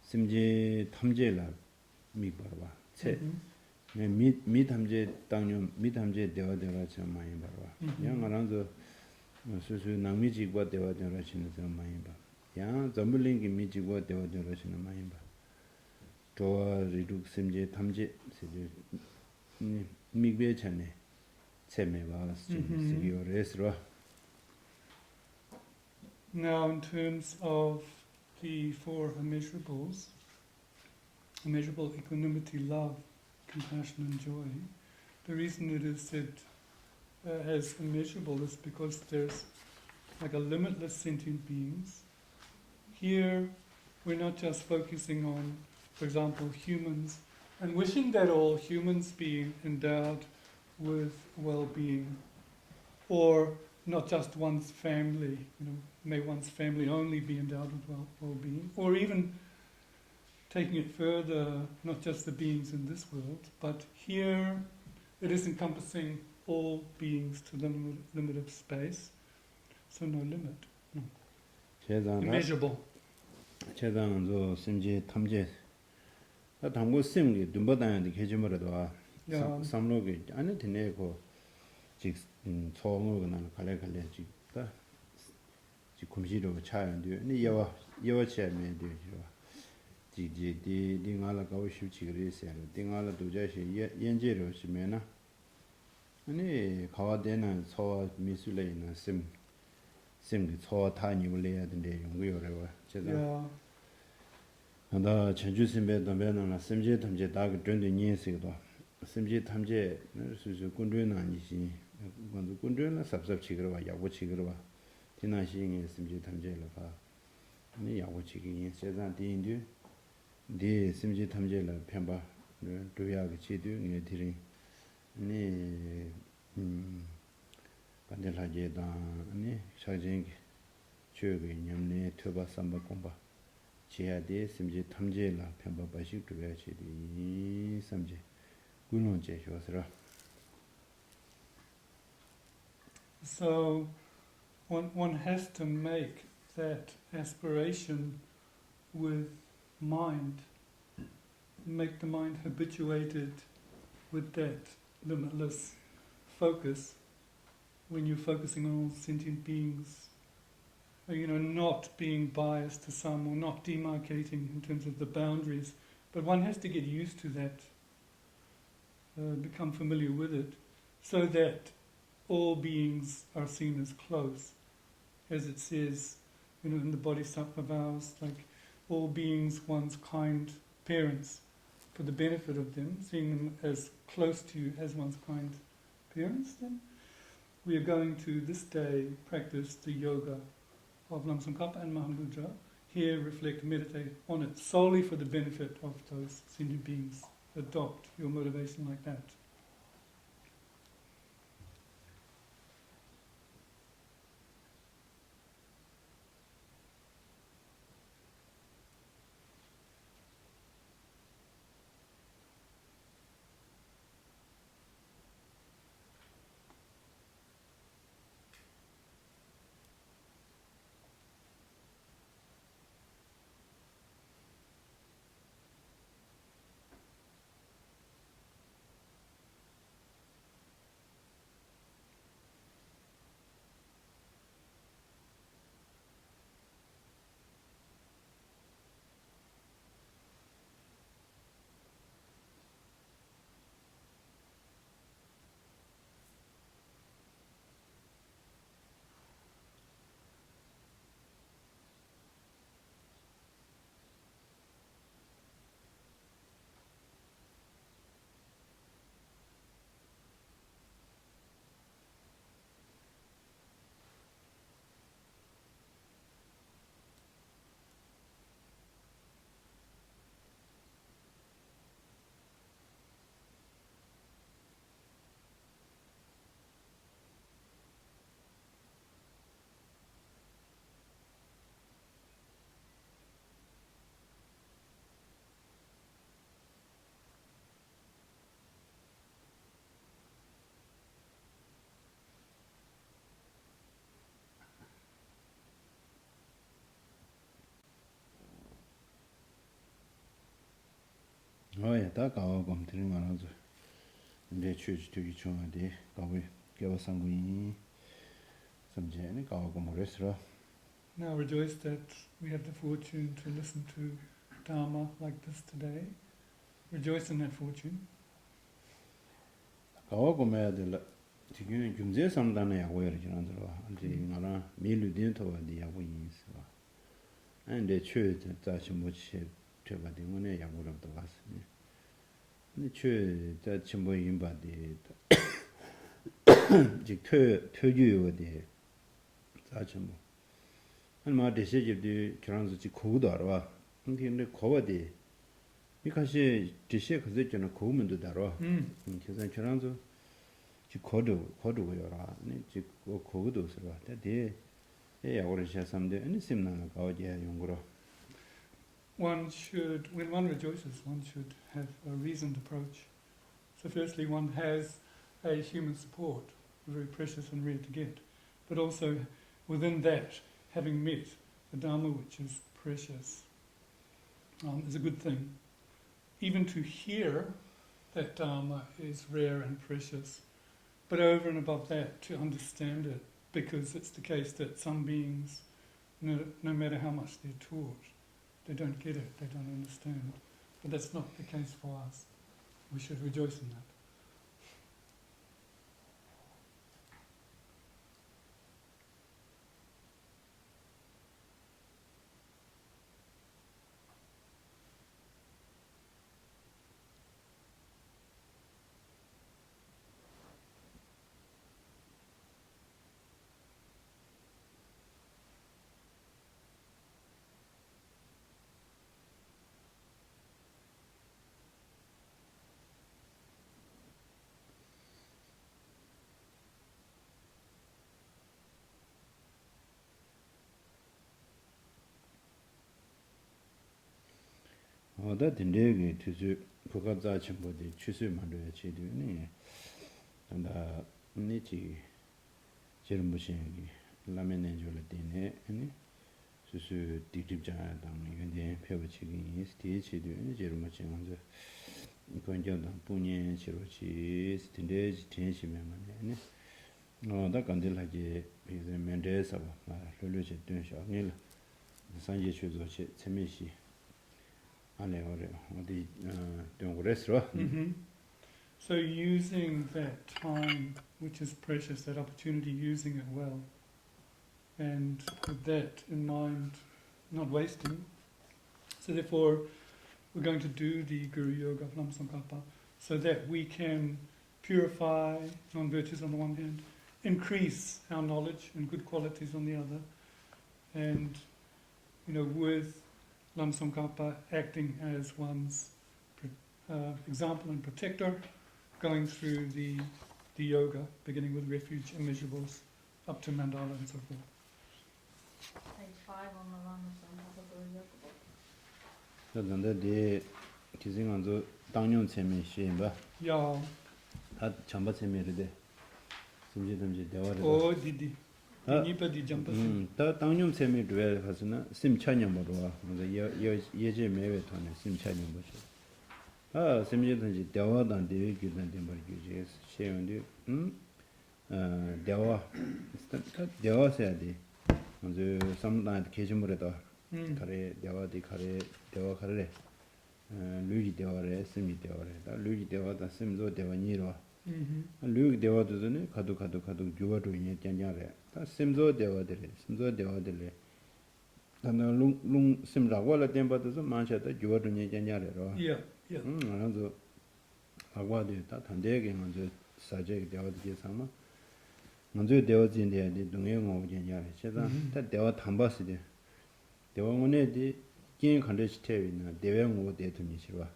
심지 탐제라 미바와 체 미탐제 당뇨 미탐제 대화대화 좀 많이 봐봐. 양아랑도 수수 낭미지과 대화대화 치는 좀 많이 봐. 양 점블링기 미지과 대화대화 치는 많이 봐. 저 리둑 심지 탐제 세제 미베 전에 체메와 시기오레스로. Now in terms of the four immeasurables, immeasurable equanimity, love, compassion and joy, the reason it is said as immeasurable is because there's like a limitless sentient beings. Here we're not just focusing on, for example, humans, and wishing that all humans be endowed with well-being, or not just one's family, may one's family only be endowed with well-being, or even taking it further, not just the beings in this world, but here it is encompassing all beings to the limit of space, so no limit. Immeasurable. 제단도 심지 탐제 다 담고 심기 눈바다는데 개지머라도 삼로기 안에 되네고 직 처음으로 나는 갈래 직다 직 kum시로 차연데 니 여와 체면 되죠 지지디 딩알라 가고 싶지 그래서요 딩알라 도자시 연제로 시면은 아니 가와되는 소 미술에 있는 심기 소 타니올래야 된대 연구요래와 제가 나 전주심배도 면은 심지 탐제 다그 전도 인식도 심지 탐제 수수 군주는 아니시 먼저 군주는 섭섭치기로 야고치기로 디나시잉의 심지 탐제를 봐 네 야고치기 세상 디인도 네 심지 탐제를 편바 도야게 치도 네 드린 네 반del하게다 네 사진 주역의 냠네 투바 삼바 공바 지하대 심지 탐제라 편바 바식 도야치디 삼제 군론제 효스라. So one has to make that aspiration with mind, make the mind habituated with that limitless focus when you're focusing on all sentient beings, not being biased to some or not demarcating in terms of the boundaries, but one has to get used to that, become familiar with it, so that all beings are seen as close, as it says, in the Bodhisattva vows, like all beings one's kind parents, for the benefit of them, seeing them as close to you as one's kind parents. Then we are going to this day practice the yoga of Lamsangkapa and Mahamudra. Here reflect, meditate on it solely for the benefit of those sentient beings. Adopt your motivation like that. 어야 다 가고 검 드린 거라서 내 취지 되게 좋아한데 가고 개와 상구이 섬제는 가고 뭐랬어. Now rejoice that we have the fortune to listen to Dharma like this today. Rejoice in that fortune. 가고 뭐야 될 지금 경제 상담에 하고 이러지는 들어. 이제 나라 밀류된 토와디 하고 있어. 근데 취지 자신 뭐치 되바 때문에 약으로 들어갔으니. 근데 취지 전부 인바디 즉 표규요데 자신 뭐 한마 대세집도 저랑서 지 고도 알아. 근데 고바디 이카시 디세 그제잖아 고문도 알아. 그래서 저랑서 지 고도고요라. 지 고도 쓰라. 근데 예 야고를 시작하는데 아니 심나가 가오지야 용거로. One should, when one rejoices, one should have a reasoned approach. So firstly, one has a human support, very precious and rare to get, but also within that, having met the Dharma, which is precious, is a good thing. Even to hear that Dharma is rare and precious, but over and above that, to understand it, because it's the case that some beings, no matter how much they're taught, they don't get it, they don't understand. But that's not the case for us. We should rejoice in that. 어다 딘데게 투주 고갑자 첨부디 취수 만들어 지도니 단다 니지 제일 무신기 라면에 줄을 때네 아니 수수 디립자 당 이게 배우치기 스테이지도 제일 무신 먼저 이건 분이 치료치 스탠데지 텐시면 아니 다 간들하게 이제 면대에서 룰루지 된셔 아니라 산지 최저치 재미시 So using that time, which is precious, that opportunity, using it well, and with that in mind, not wasting. So therefore, we're going to do the Guru Yoga of Lam Tsongkhapa so that we can purify non-virtues on the one hand, increase our knowledge and good qualities on the other, and with Lam Tsongkhapa acting as one's example and protector, going through the yoga, beginning with refuge, immeasurables, up to mandala and so forth. Page 5 on the Lam Tsongkhapa Guru Yoga book. 그런데 기승한도 당년 체면 시행바 Yeah. 다 전부 체면이데 심지든지 대화를 Oh, Didi. Nipa di jumpa. 다 당년 체면 왜 하스나 심차년 뭐로 먼저 예제 매회 돈에 심차년 뭐죠 아 심지든지 대화단 대외규단 dembar규지 시행인데 대화 대화해야 돼 먼저 삼단 계신물에다 가래 대화디 가래 대화 가래 루기 대화래 심이 대화래 다 루기 대화다 심도 대화니로 루기 대화도는 가도 교화도 이제 짠냐래 다 심도 대화들이 나는 룽 심라고라 템바도서 만샤다 교화도 이제 짠냐래로 Yeah. 그래서 아과도 다 단대게 먼저 사제 대화도 상마 먼저 대화진데 동행하고 짠냐래 제가 다 대화 담바스데 대왕원에디 긴 컨텐츠테이나 대왕고 대통이 싫어.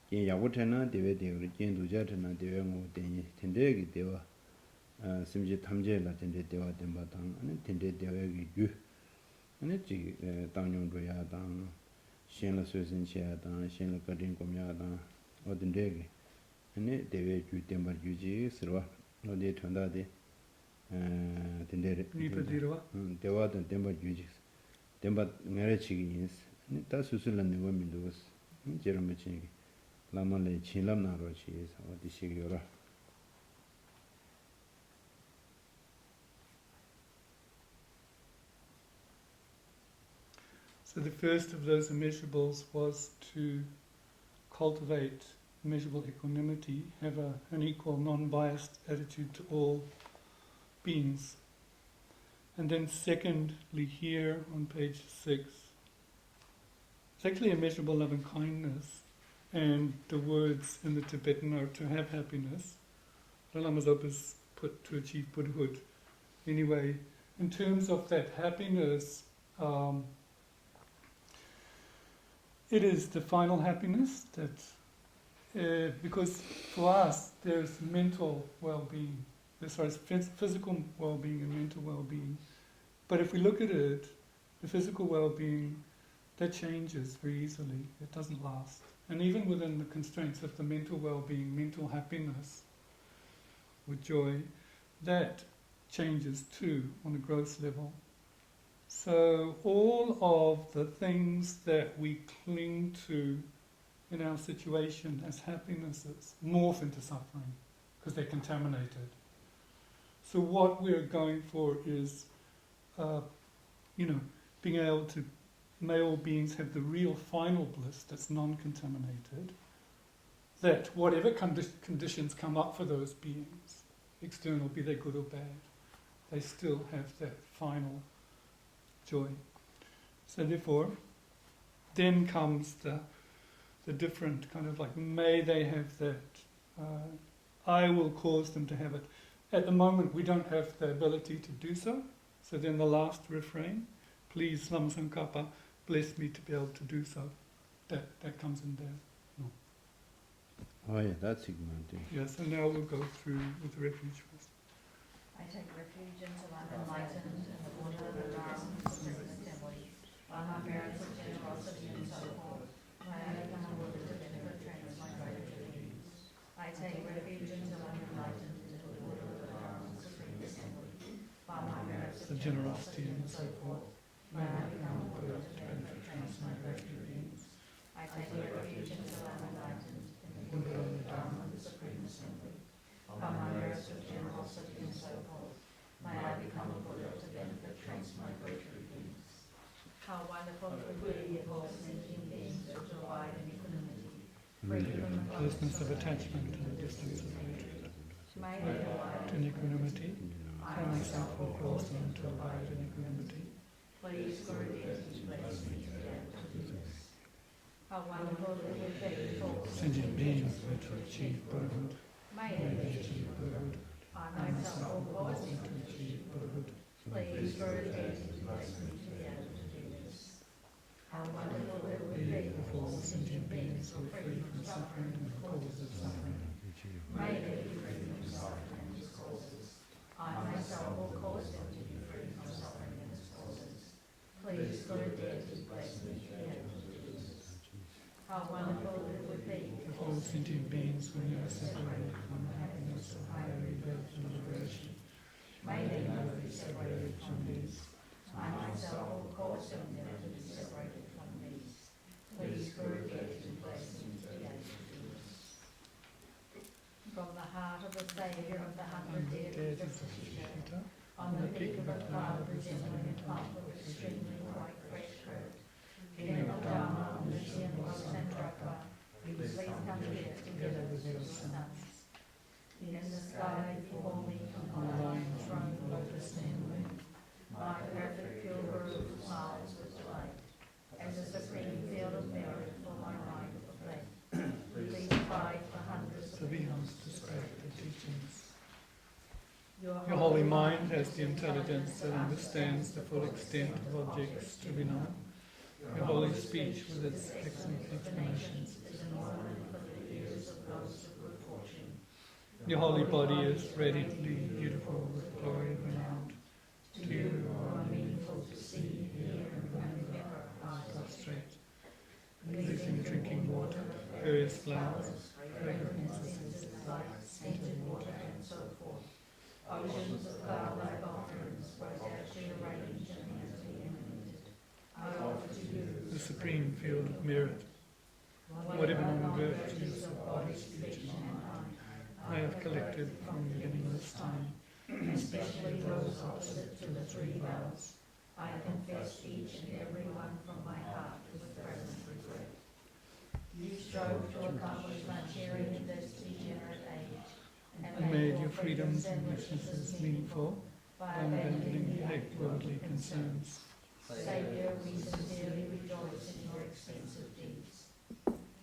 긴 야고테나 대외대우를 긴 두자테나 대왕고 대니 텐데기 대와 심지 탐제라 텐데 대와 된바당 아니 텐데 대외기 유 아니 지 당용도야 당 신의 소신치야 당 신의 거린 공야다 어딘데기 아니 대외 주 된바 유지 싫어. 어디 전다데 텐데 Nipa dirwa. 대화든 된바 유지 demba ngare chigi ins ta susulan ne wamindos jeromachi 라마레 진람나로치 어디 시기요라. So the first of those immeasurables was to cultivate immeasurable equanimity, have an equal, non-biased attitude to all beings. And then secondly, here on page 6, it's actually immeasurable love and kindness, and the words in the Tibetan are to have happiness. The Lama Zopa is put to achieve Buddhahood. Anyway, in terms of that happiness, it is the final happiness that, because for us there's mental well-being, there's physical well-being and mental well-being. But if we look at it, the physical well-being, that changes very easily. It doesn't last. And even within the constraints of the mental well-being, mental happiness or joy, that changes too on a gross level. So all of the things that we cling to in our situation as happinesses morph into suffering because they're contaminated. So what we're going for is, being able to, may all beings have the real final bliss that's non-contaminated, that whatever conditions come up for those beings, external, be they good or bad, they still have that final joy. So therefore, then comes the different kind of like, may they have that, I will cause them to have it. At the moment we don't have the ability to do so, so then the last refrain, please Lama Sankapa, bless me to be able to do so. That comes in there. No. Oh yeah, that's ignorant. Yeah, so now we'll go through with refuge first. I take refuge until I'm enlightened in the Buddha, the Dharma, the Supreme Assembly, by my merits of generosity and so forth. May I become a Buddha to benefit transmigratory beings. I take refuge until I'm enlightened in the Buddha, the Dharma, the Supreme Assembly, by my merits of generosity and so forth. May I become a Buddha to benefit transmigratory beings. I take refuge until I'm enlightened in the Buddha, the Dharma, the Supreme Assembly, by my merits of generosity and so forth. May I become a Buddha to benefit transmigratory beings. How wonderful it would be if all sentient beings were to abide in equanimity, free from the Closeness of attachment and the distance of hatred. May they abide In equanimity, I myself will cause them to abide in equanimity. Please, Guru Deity, bless me to be able to do this. How wonderful it would be if all Sentient beings were to achieve Buddhahood. May May they they achieve Buddhahood. I myself will cause them To achieve Buddhahood. Please, Guru Deity, bless me to be able to do this. How wonderful it would be if all sentient beings were free from suffering and the causes of suffering. May they be free from suffering and its causes. I myself will cause them to be free from suffering and its causes. Please, Guru Deity, bless me to be able to do this. How wonderful it would be If all sentient beings were never separated from the happiness of higher rebirth and liberation, May they never be separated from these. I myself will cause them never to be separated from these. Please, Guru Deity, bless me to be able to do this. From the heart of the Saviour of the 100 deities of Tashita, on the peak of a cloud resembling a clump of extremely white fresh curd, King of Dharma, omniscient Sandraka, please come here together with your sons. In the sky before me, on a line throne of lotus and moon, my perfect pure Guru smiles with delight, as a supreme field of merit for my right of faith. Please abide for hundreds the of beings to spread the teachings. Your Your holy mind has the intelligence that understands the full extent of objects to be known. Your holy speech with its excellent explanations. is an ornament for the ears of those of good fortune. Your holy body is radiantly beautiful with glory renowned. To you who are meaningful to see, hear, and remember, eyes Prostrate, pleasing drinking water, various flowers, fragrant incenses, lights, scented water, and so forth. Oceans of cloud-like offerings, rosettely arranged and neatly ornamented. I offer to you the supreme field of merit. Whatever virtues of body, speech, and mind I have collected from beginningless time, especially those opposite to the three vows. I confess each and every one from my heart with present regret. You strove to accomplish my cheering in this degenerate age, and made your freedoms and richnesses meaningful by abandoning worldly concerns. Saviour, we sincerely rejoice in your extensive deeds.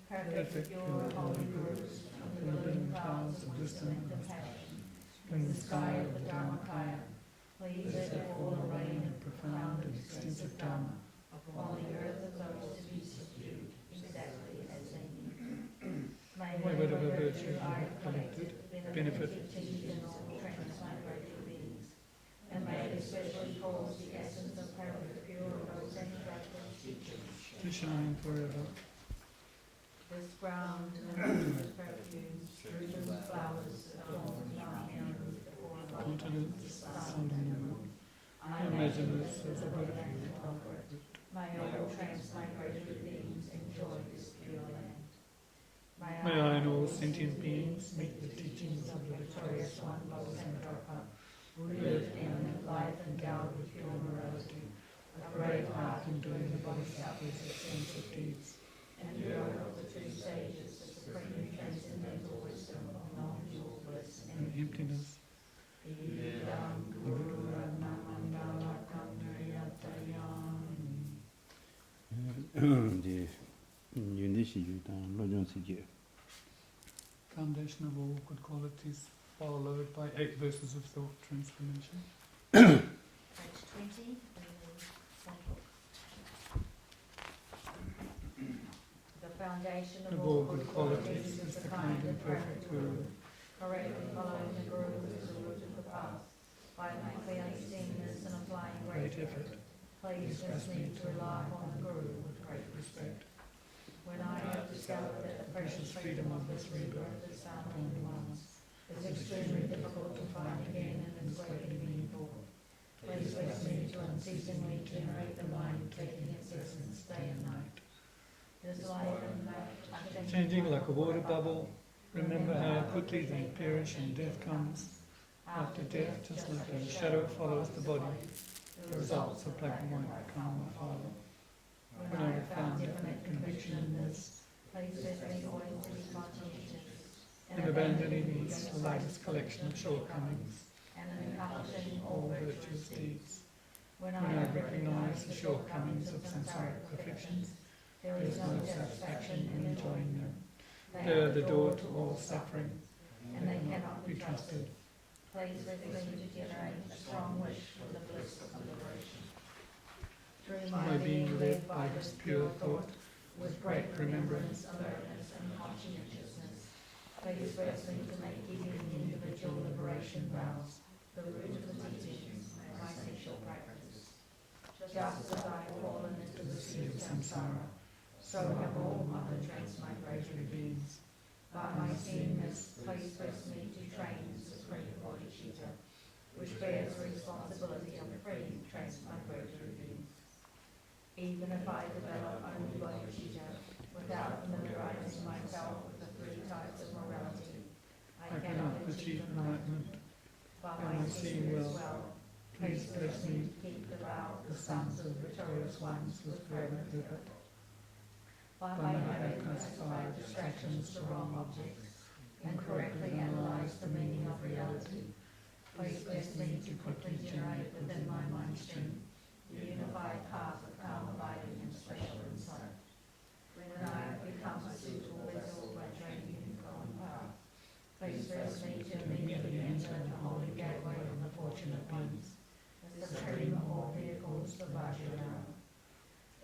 Perfect your holy gurus from the living clouds of wisdom and compassion, from the sky of the Dharmakaya, please let it fall a rain of profound and extensive Dharma upon the earth of those to be subdued exactly as they need. May Whatever virtue I have collected benefit continued noble transmigratory beings, and may it especially cause the essence of perfect pure rose and practice teachers to shine forever. this ground and with perfumes, fruit and flowers adorned down here before the Continents, sun sun and moon, I imagine imagine this as a battlefield of it. may all transmigratory beings enjoy this pure land. May I and all sentient beings meet the teachings of the victorious one, Mahamudra, who live in life endowed with pure morality, a brave heart in doing the bodhisattva's extensive deeds, and hero of the two stages, the supreme transcendental wisdom of non-dual bliss and and emptiness. Idam Guru Ramandala Kandriyatayam. 디 윤디시 유단 로존스지 Foundation of all good qualities, followed by 8 verses of thought transformation. Page 20, the foundation Of all good qualities is the kind and perfect Guru. correctly following the Guru is the root of the path. By my clearly seeing this and applying Great effort, please bless me to rely on the Guru with great respect. When I have discovered that the precious freedom of this rebirth is found only once, it's extremely difficult to find again and is greatly meaningful. Please bless me to unceasingly generate the mind, taking its essence day and night. This life and that changing like a water bubble, remember how quickly they perish and death comes. After death, just like a shadow follows the body, the results of black and white come and follow. When I have found definite conviction in this, please bless me always to be conscientious and abandoning these lightest collection of shortcomings, and in accomplishing all all virtuous deeds. When When I recognize the shortcomings of samsaric afflictions, there there is is no no satisfaction in enjoying them. They They are the door to all suffering, and they cannot be trusted. Please bless me to generate a strong wish for the bliss of liberation. Through My being led by this pure thought, with great remembrance, alertness, and conscientiousness, please bless me to make keeping individual liberation vows the root of the teachings of my sexual practice. Just as I have fallen into the sea of samsara, so have all other transmigratory beings. By my seeing this, please bless me to train the supreme bodhicitta, which bears the responsibility of freeing transmigratory beings. Even if I develop only bodhicitta without familiarizing myself with the 3 types of morality, I cannot achieve enlightenment. By my seeing as well, please bless me to keep the vow of the sons of victorious ones with fervent effort. By my having classified distractions to wrong objects and correctly analyzed the meaning of reality, please bless me to quickly generate within my mind stream the unified path of calm abiding and special insight. When I have become a suitable vessel by training in the common path, please bless me to immediately enter the holy gateway of the fortunate ones, the supreme of all vehicles, the Vajradhara.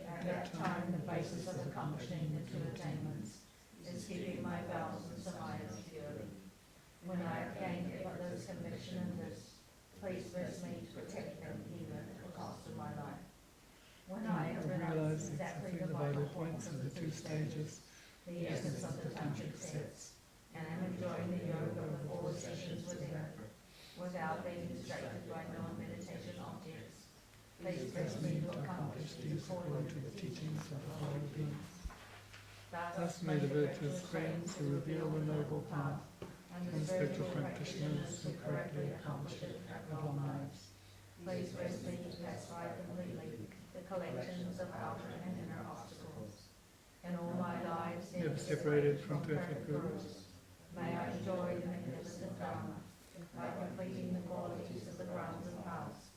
At that time, the basis of accomplishing the 2 attainments is keeping my vows and samayas purely. When I have gained effortless conviction in this, please bless me to protect them even at the cost of my life. When I have realized exactly the vital points of the 2 stages, the essence of the tantric sets, and am enjoying the yoga of the 4 sessions within, without being distracted by non-meditation objects, please bless me to accomplish these according to the teachings of the holy beings. Thus may the virtuous friends who reveal the noble path and the spiritual practitioners who correctly accomplish it have long lives. Please rest me to pacify completely the collections of outer and inner obstacles. In all my lives, Never separated from perfect gurus. may I enjoy the magnificent Dharma by completing the qualities of the grounds and paths.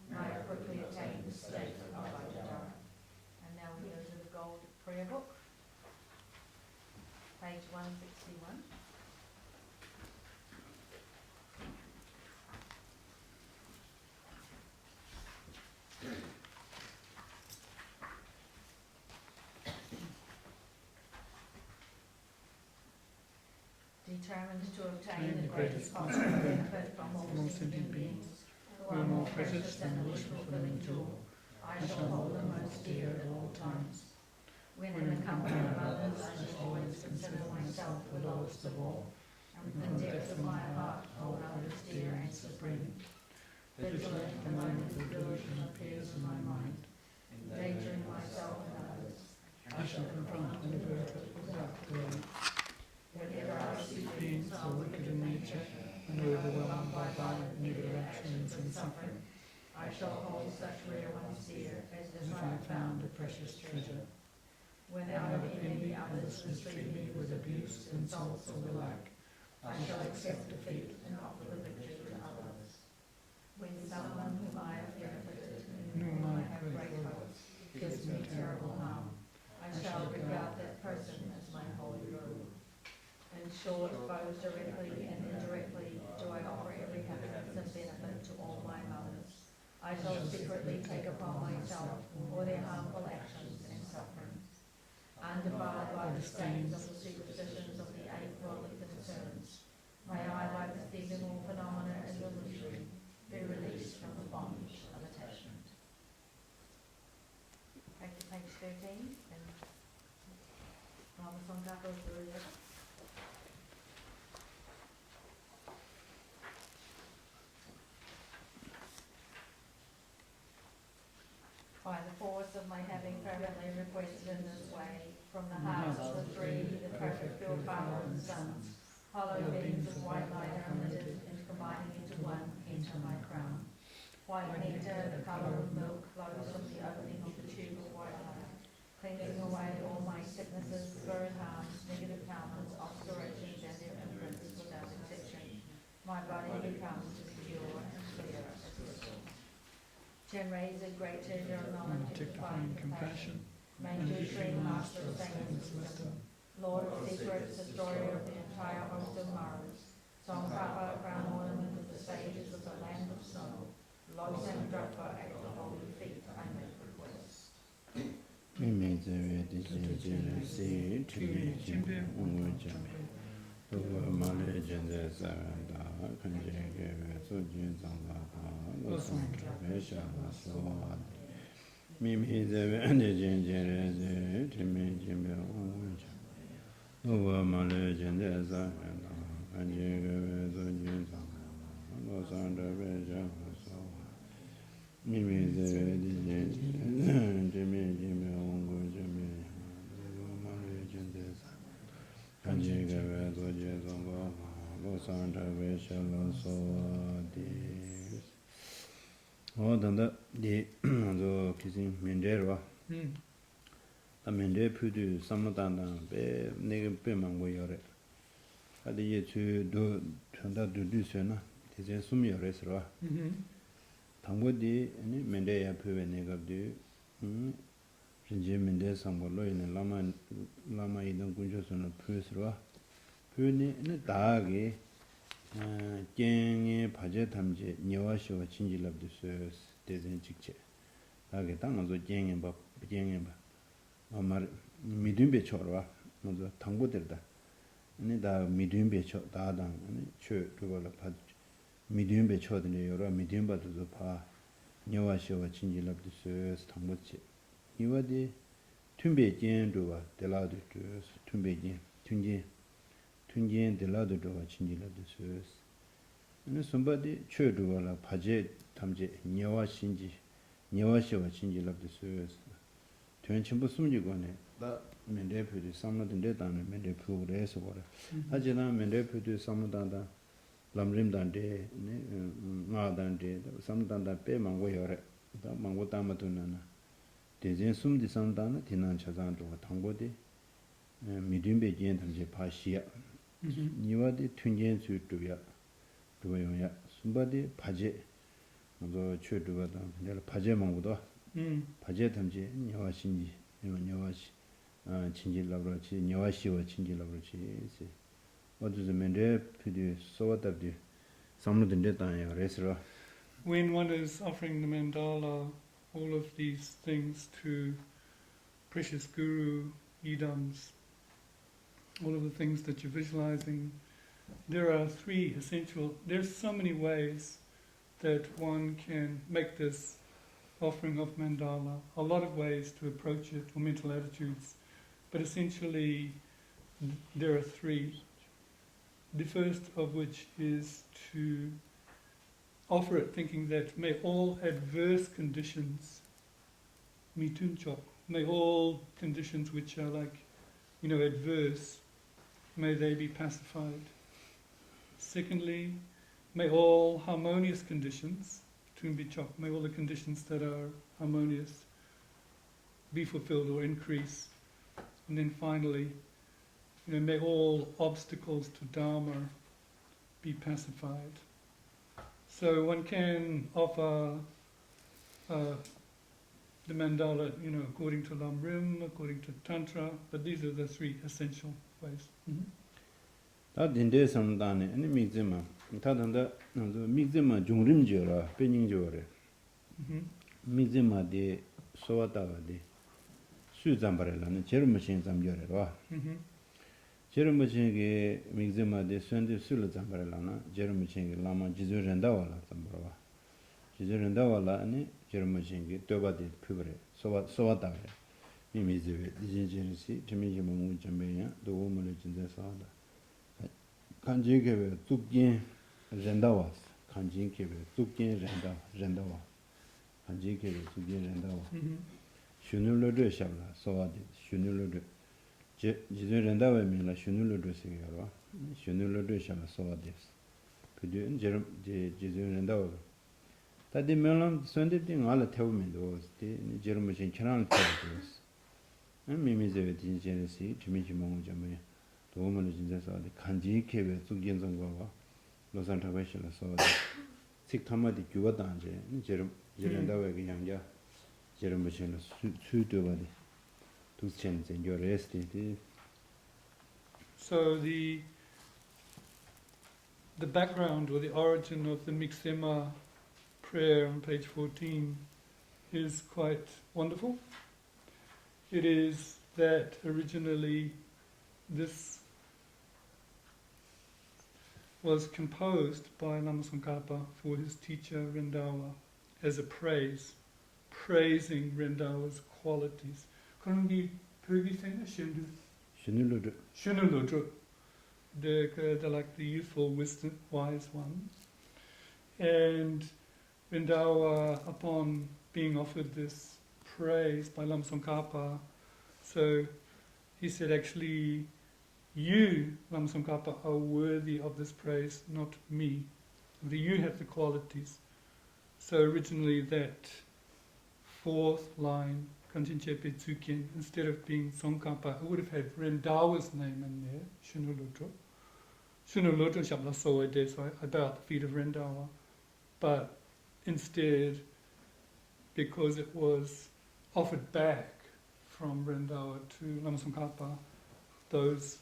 May I quickly attain the state of Dharma. And now we go to the Gold Prayer Book, page 161. Determined to obtain the greatest possible benefit from all sentient beings, who are more precious than the wish-fulfilling jewel, I shall hold them most dear at all times. When in the company of others, I shall always consider myself the lowest of all, and from the depth of my heart hold others dear and supreme. Vigilant the moment the delusion appears in my mind, endangering myself and others, I shall confront and avert it without delay. whenever I see Beings so wicked in nature and overwhelmed by violent negative actions and suffering, I shall hold such rare ones dear as as if if I found a precious treasure. When out of envy others mistreat me with abuse, insults, or the like, I shall accept defeat and offer the victory to others. When someone whom I have benefited and In whom whom I I have pray great for hopes gives me terrible harm, I shall regard that person as my holy guru. In short, both directly and indirectly do I offer every happiness and benefit to all my mothers. I shall secretly take upon myself all their harmful actions and sufferings. Undefiled by the stains of the superstitions of the eight worldly concerns, may I, by perceiving all phenomena as illusory, be released from the bondage of attachment. Back to page 13, and Ramaswamy goes through that. By the force of my having fervently requested in this way, from the hearts of the three, the perfect pure Father and Sons, hollow beams of white light are emitted and combining into one, enter my crown. White nectar, the colour of milk, flows from the opening of the tube of white light, cleansing away all my sicknesses, spirit harms, negative karmas, obscurations, and their imprints without exception. My body becomes as pure and clear as crystal. Generator, greater, your knowledge, Objectifying compassion, May Supreme Master of Saints wisdom, Lord of Secrets, Destroyer of the entire host of Mars, Tsongkhapa, crown ornament of the sages of the land of snow, Losam Drapa at the holy feet, I make request. 어떤다 이 저 기신 면제로 면제 푸드 삼마단다 배 내가 빼만 거여래 아디 예주도 전다 두두스나 이제 숨이 열어서 당고디 아니 면제야 표에 내가도 이제 면제 상벌로 있는 라마 이동 군조선을 표에서 표니 다하게 쟁이 바제 담제 녀와쇼와 진질랍드스 대전 직제 하게 당어서 쟁이 바 아마 미듬베 쳐와 먼저 당고들다 아니 다 미듬베 쳐 다당 아니 쳐 그걸로 바 미듬베 쳐드네 여러 미듬바도 바 녀와쇼와 진질랍드스 당고치 이와디 튠베 쟁도와 데라드 튠베 tunjian de la de do chinjila de sus and somebody chodu wala paje tamje nyawa shinji nyawa shiwa chinjila de sus tuen chimbu sumji gone da mendepudu samudinde dan mendepu resora ajena mendepudu samudanda lamrimdande ne ngadande samudanda pe mango yore da mango tamatuna dejen sumdi samdana dinan chazan ro tanggode midimbe jen tamje 파시야 니와디 튠겐 수트야 두요야 숨바디 바제 먼저 최두가다 내가 바제 먹고도 바제 탐지 녀와신지 녀와시 친질라브로치 녀와시와 친질라브로치 어디서 맨데 피디 소와답디 삼루든데 다야 레스라. When one is offering the mandala, all of these things to precious guru, idams, all of the things that you're visualizing, there are there's so many ways that one can make this offering of mandala, a lot of ways to approach it, or mental attitudes, but essentially there are three. The first of which is to offer it thinking that may all adverse conditions, mitunchok, may all conditions which are adverse, may they be pacified. Secondly, may all harmonious conditions, tunbichok, may all the conditions that are harmonious be fulfilled or increase. And then finally, may all obstacles to Dharma be pacified. So one can offer the mandala, according to Lamrim, according to Tantra, but these are the three essential ways. 다 딘데 삼다네 아니 미즈마 다단다 미즈마 중림지어라 베닝지어래 미즈마데 소와다가데 수잠바래라는 제르머신 잠겨래와 제르머신게 미즈마데 선데 술을 잠바래라나 제르머신게 라마 지저ren다와라 잠바라와 지저ren다와라 아니 제르머신게 또바데 푸브레 소와다래 미미즈베 디진진시 제미지모 무점베야 도움을 진짜사다 간지게베 뚝긴 렌다와 간지게베 뚝긴 렌다와 간지게베 뚝긴 렌다와 슈눌로드 샤블라 소와디 슈눌로드 지제 렌다와 미라 슈눌로드 세요라 슈눌로드 샤블라 소와디스 그디 지제 렌다와 다디 멜람 선데딩 알아 태우면도 데 제르머신 캐나를 태우고스 미미제베 디진제시 주미지모 무점베 도움을 진짜서데 간지케베 뚝견선거와 로산타베실라 소데 식탐마디 규가단제 제른다웨게 양자 제르머신의 수도바디 두첸젠 요레스티디. So the background or the origin of the Mixema prayer on page 14 is quite wonderful. It is that originally this was composed by Lama Tsongkhapa for his teacher Rendawa as a praising Rendawa's qualities. Kurungi Purgi thing, Shunuludru, they're like the youthful, wisdom, wise one. And Rendawa, upon being offered this praise by Lama Tsongkhapa, so he said, actually, you, Lama Tsongkhapa, are worthy of this praise, not me. You have the qualities. So originally that fourth line, Kanchenchepe Tsukien, instead of being Tsongkhapa, it would have had Rendawa's name in there, Shunuludro. Shunuludro Shabla Soede, so I bow at the feet of Rendawa. But instead, because it was offered back from Rendawa to Lama Tsongkhapa, those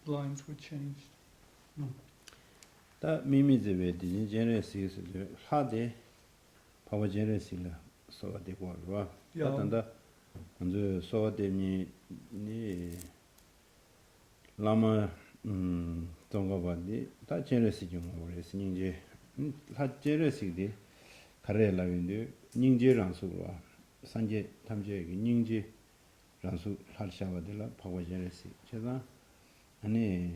lines were changed. 다 미미즈베 디진제레시스 하데 파워제레시라 소와데고와 다단다 먼저 소와데니 니 라마 동가바디 다 제레시 좀 오레스 닝제 다 제레시디 가레라윈데 닝제랑수와 산제 탐제기 닝제 랑수 할샤와들라 파워제레시 제가 아니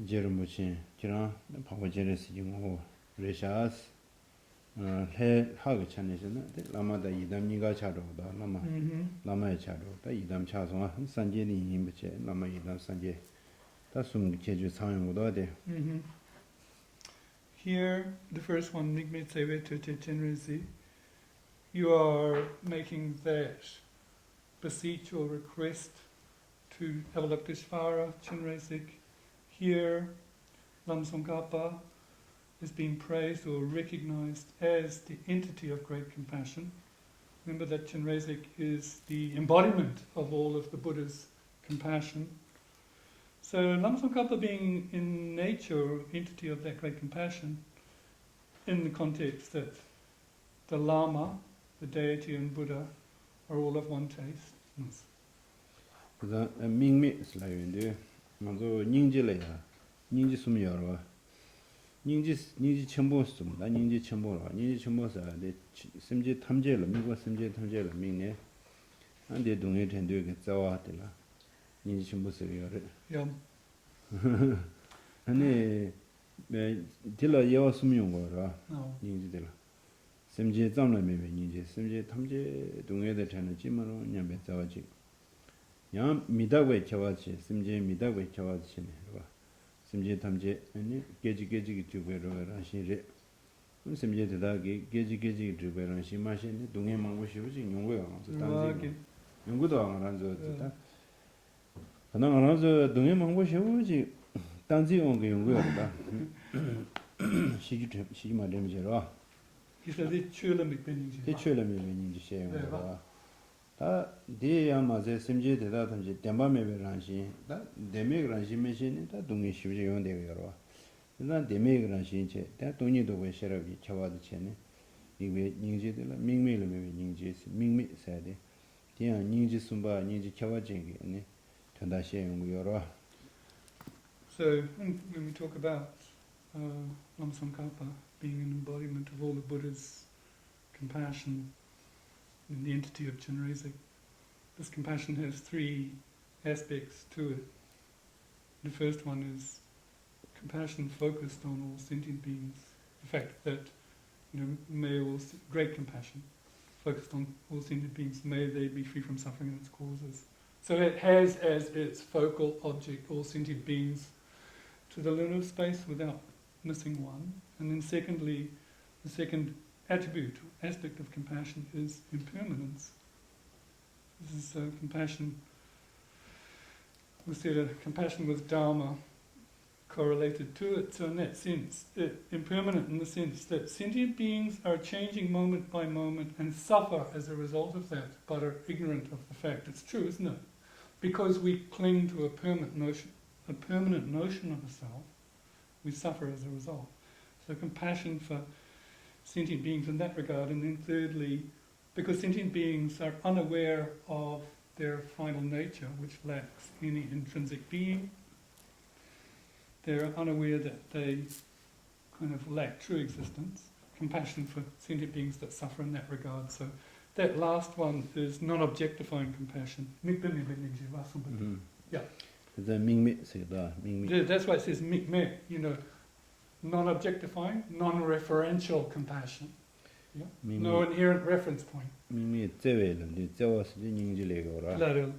제르모친 지나 파워제레시 좀 레샤스 해 하게 차내시나 라마다 이담 니가 차로다 라마 라마에 차로다 이담 차송아 산제니 임베체 라마 이담 산제 다 숨기 제주 상용고도 돼. Here, the first one, Migme Tsewe Tute Chenrezi, you are making that beseech or request to Avalokiteshvara Chenrezik. Here, Lamsongkhapa is being praised or recognized as the entity of great compassion. Remember that Chenrezik is the embodiment of all of the Buddha's compassion. So Lamsongkhapa being in nature entity of that great compassion, in the context that the Lama, the deity and Buddha are all of one taste. 그래서 민미 슬라이인데 먼저 닝지래야 닝지 숨여로 닝지 첨보스 나 닝지 첨보로 닝지 첨보서 내 심지 탐제로 미고 심지 탐제로 민네 안데 동에 된되게 자와들라 닝지 첨보스여를 Yeah. 아니 매 딜러 예와 숨용 거라 No. 닝지들라 심지 잠라메베 닝지 심지 탐제 동에에 되는 지만로 냠베 자와지 야 미다고 쳐와지 심지 미다고 쳐와지네 봐 심지 탐제 아니 게지 주베로 하시리 심지 대다게 게지 주베로 심마시네 동해 망고 쉬우지 용고요 단지 용고도 안 하죠 다 그냥 안 하죠 동해 망고 쉬우지 단지 온게 용고요다 시기 말되면서 He said it's Chula McBinning. 대출음이 시행하고 다 대야마제 심지 대다든지 덴바메베란시 다 데메그란시 메신이 다 동의 쉬우지 용되고 여러 그다음 데메그란시 이제 다 동의도 왜 셔럽이 쳐와도 챘네 이게 닝지들 민미를 메베 닝지 민미 사대 대야 닝지 숨바 닝지 쳐와진게 네 전다 시행하고 여러 So when we talk about Lamsongkhapa being an embodiment of all the Buddha's compassion in the entity of Chenrezig, this compassion has three aspects to it. The first one is compassion focused on all sentient beings. The fact that, may all great compassion focused on all sentient beings, may they be free from suffering and its causes. So it has as its focal object all sentient beings to the linear space without missing one. And then secondly, the second attribute, aspect of compassion is impermanence. This is compassion. We said compassion with Dharma correlated to it. So in that sense, impermanent in the sense that sentient beings are changing moment by moment and suffer as a result of that, but are ignorant of the fact. It's true, isn't it? Because we cling to a permanent notion of a self, we suffer as a result. So compassion for sentient beings in that regard, and then thirdly, because sentient beings are unaware of their final nature, which lacks any intrinsic being, they're unaware that they kind of lack true existence, compassion for sentient beings that suffer in that regard. So that last one is non-objectifying compassion. Yeah. That's why it says mikme, non-objectifying, non-referential compassion. Yeah? No inherent reference point. Claro.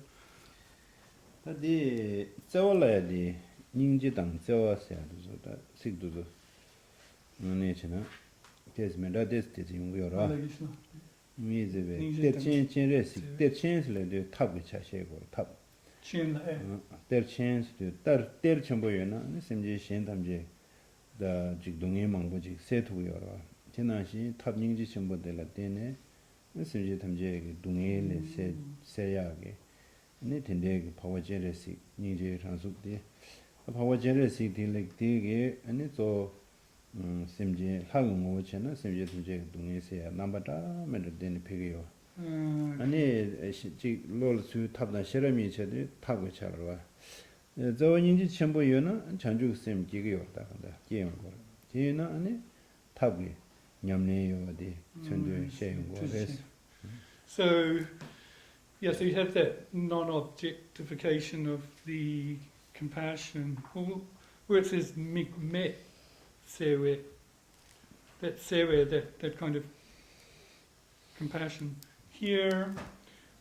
다 직동에 망고직 세투고요. 지난시 탑닝지 전부들 때네 무슨 탐제 동해에 세야게 네 된대 파워제레시 니제 장숙데 파워제레시 딜렉데게 아니 또 심제 하고 오잖아 심제 탐제 동해세야 남바다 맨들 되는 피게요. 아니 지 롤수 탑나 셔럼이 제대 타고 차러와 저 인지 전부요는 전주 쌤 기계였다 근데 게임을 거. 제는 아니 탑이 냠네요디 전주 셰인 거 그래서 So yes, so you have that non-objectification of the compassion, where it says mikme sewe that sewe, that kind of compassion. Here,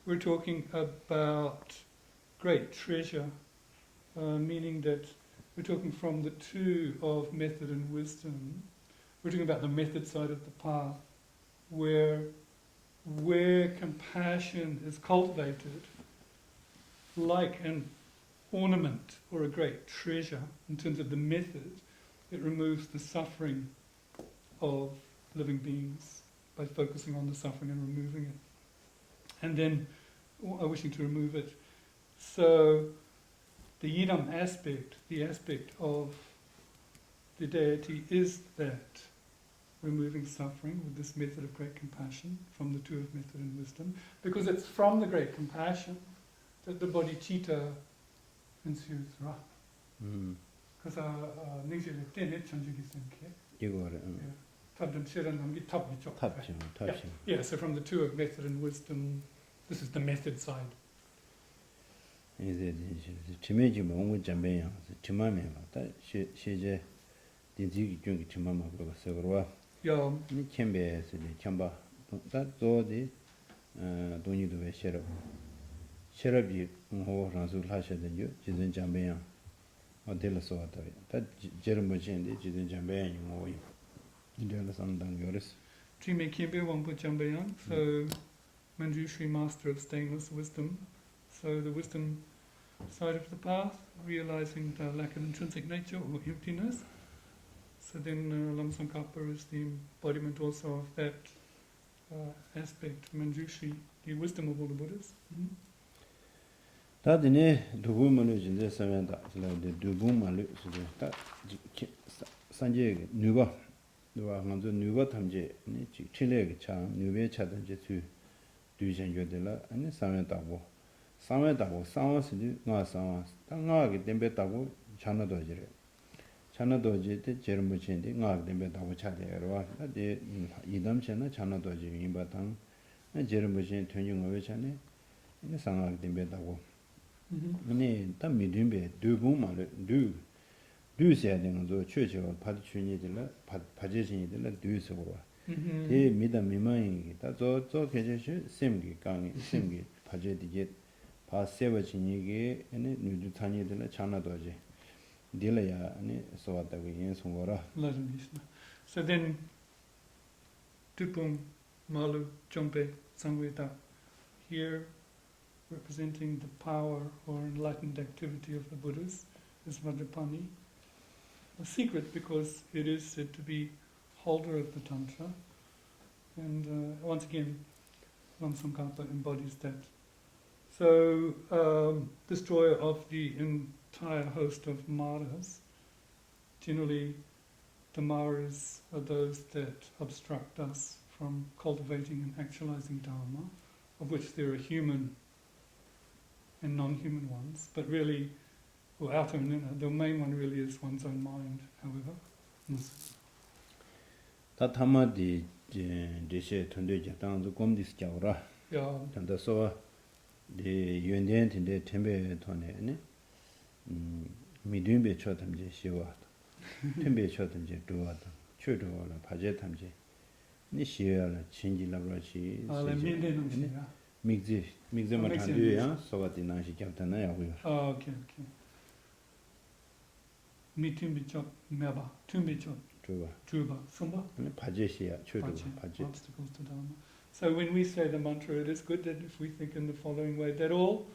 we're talking about great treasure, meaning that we're talking from the two of method and wisdom. We're talking about the method side of the path, where compassion is cultivated like an ornament or a great treasure in terms of the method. It removes the suffering of living beings by focusing on the suffering and removing it. And then wishing to remove it. So the Yidam aspect, the aspect of the deity, is that removing suffering with this method of great compassion from the two of method and wisdom, because it's from the great compassion that the bodhicitta ensues, right? Because yeah, so from the two of method and wisdom, this is the method side. Yeah. Trime Kimbe Wangpo Jambayang, so Manjushri, master of stainless wisdom. So the wisdom side of the path, realizing the lack of intrinsic nature or emptiness. So then Lam Tsongkhapa is the embodiment also of that aspect, Manjushri, the wisdom of all the Buddhas. 다드네 두부만을 진짜 사면다. 두부만을 다 산제 누가 먼저 누가 탐제 칠레게 차 누베 차든지 수 두전교들라 아니 사면다고 상와스디 나 상와 땅하게 덴베다고 자나도지래 자나도지때 제르무친데 나게 덴베다고 차대로 데 이담체나 자나도지 임바당 제르무친 통용어회 차네 이 상하게 덴베다고 아니 다 믿음베 두부만을 두셔야 되는 거 최저 받치니들 받제신이들 두서고 이 믿음 미만이 다저 계제시 셈기 강이 셈기 받제디게 바세버진이게 아니 누두 타니들 차나도지 딜래야 아니 소와다고 인송거라 So then Tupum Malu Jompe Sangweta, here representing the power or enlightened activity of the Buddhas, is Vajrapani. A secret because it is said to be holder of the Tantra. And once again, Lam Tsongkhapa embodies that. So, destroyer of the entire host of Maras. Generally, the Maras are those that obstruct us from cultivating and actualizing Dharma, of which there are human and non-human ones, but really, well, outer and inner, the main one really is one's own mind, however. 다타마디 제시 톤데지 당도 곰디스 자오라 Yeah. 단다서 데 연된인데 템베 톤에네 미드임베 쳐담제 시와 템베 쳐담제 도와다 최도와라 바제 탐제 니 시야라 진지라브라시 믹즈마 탄두야 소가티나시 잡다나 야고요. Okay. 미팀비죠 메바 툼비죠 주바 somba 바제시야 최도 바제 obstacles to Dharma. So when we say the mantra, it is good that if we think in the following way, that all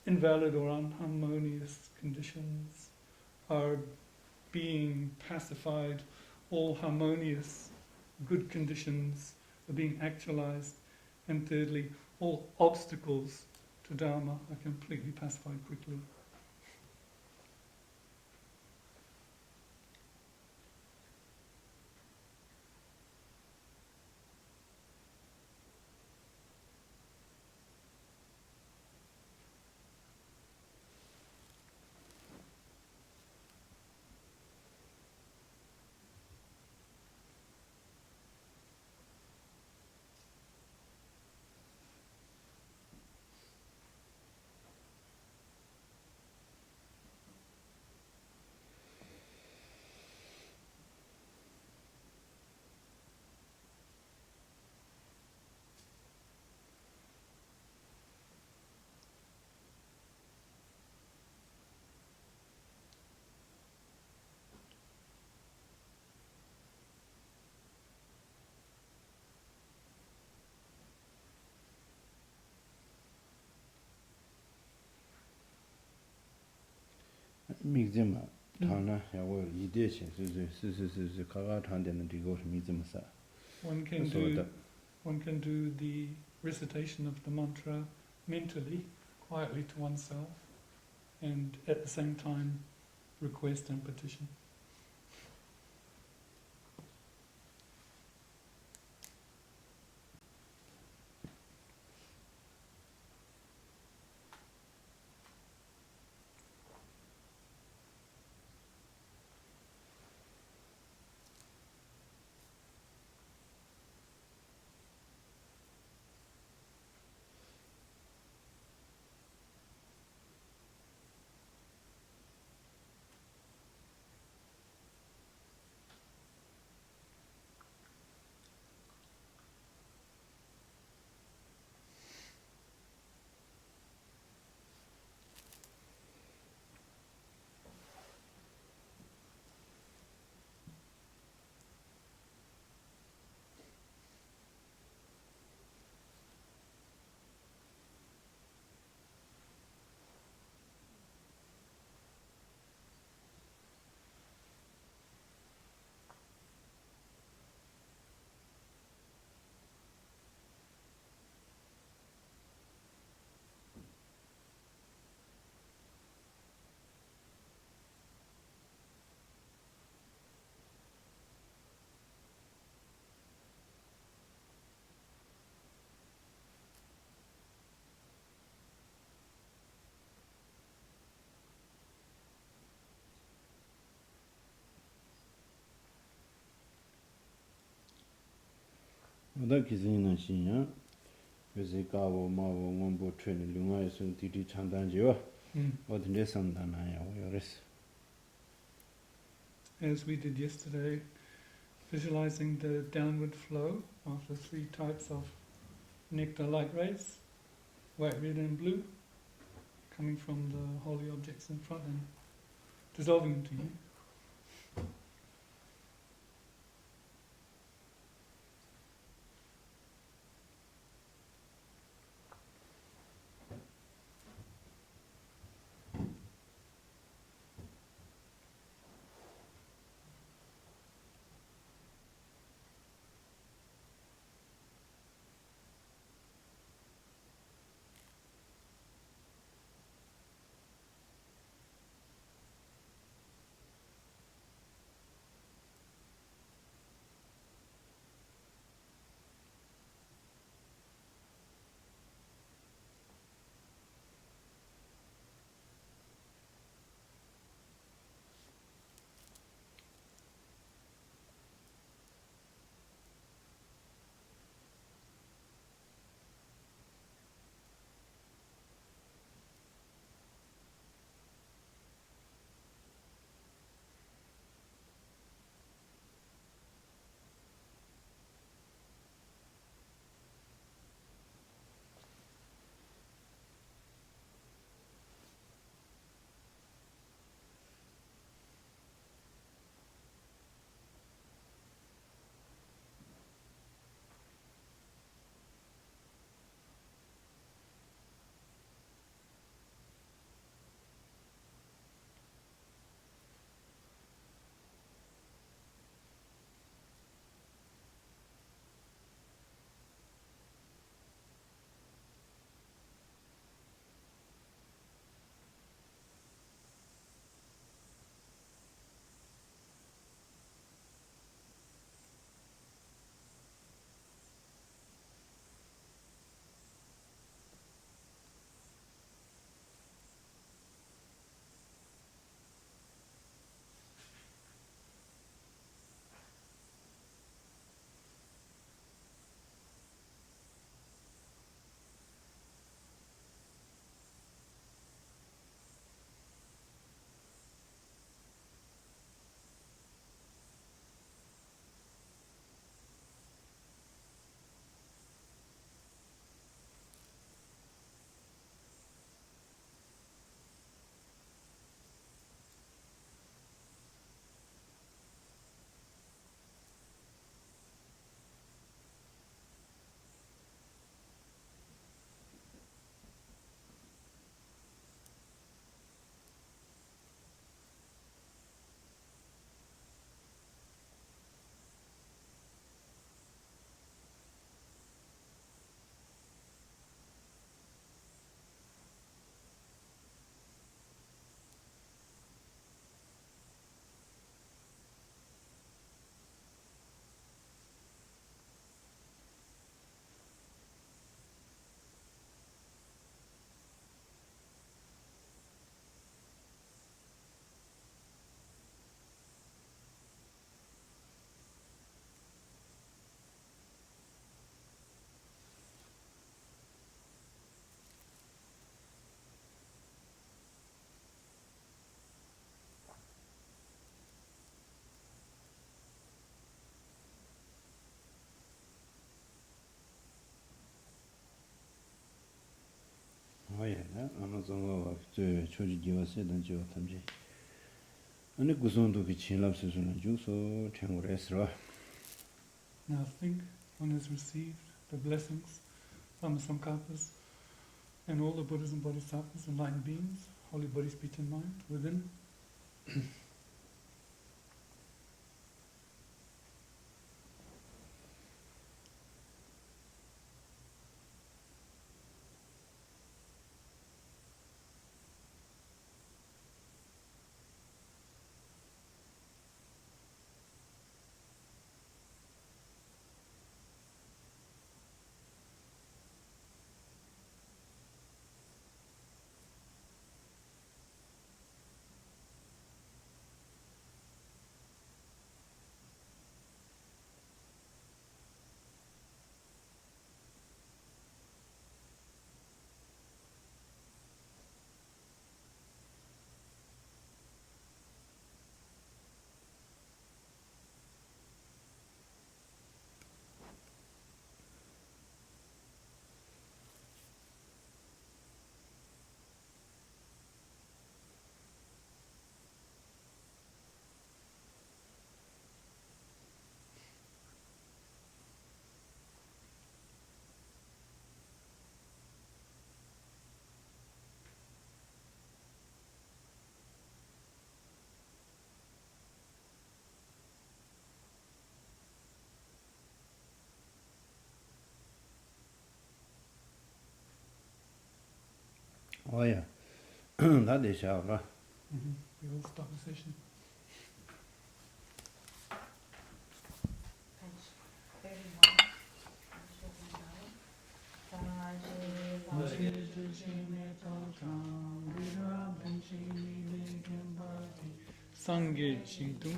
invalid or unharmonious conditions are being pacified, all harmonious good conditions are being actualized, and thirdly, all obstacles to Dharma are completely pacified quickly. Mixima, Tana, Yidesha, Kara Tandan and Digo Mizimasa. One can do the recitation of the mantra mentally, quietly to oneself, and at the same time request and petition. Oda Kizina Shinya, Vizikavo, Mavo, Wombo, Train, Lunga, Sun Titi Chandanjiva, what in this Sandana, As we did yesterday, visualizing the downward flow of the three types of nectar light rays, white, red and blue, coming from the holy objects in front and dissolving into you. 아마존가 저 초지 기와세던 저 탐지 아니 구성도 그 진랍스는 주소 창고레스로 Now think one has received the blessings, Sammasamkapas, and all the Buddhas and Bodhisattvas, enlightened beings, holy body, speech and mind within. 어야 다 되셔가 We will stop the session. Page 31. Sangye Chingtung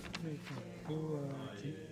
Buati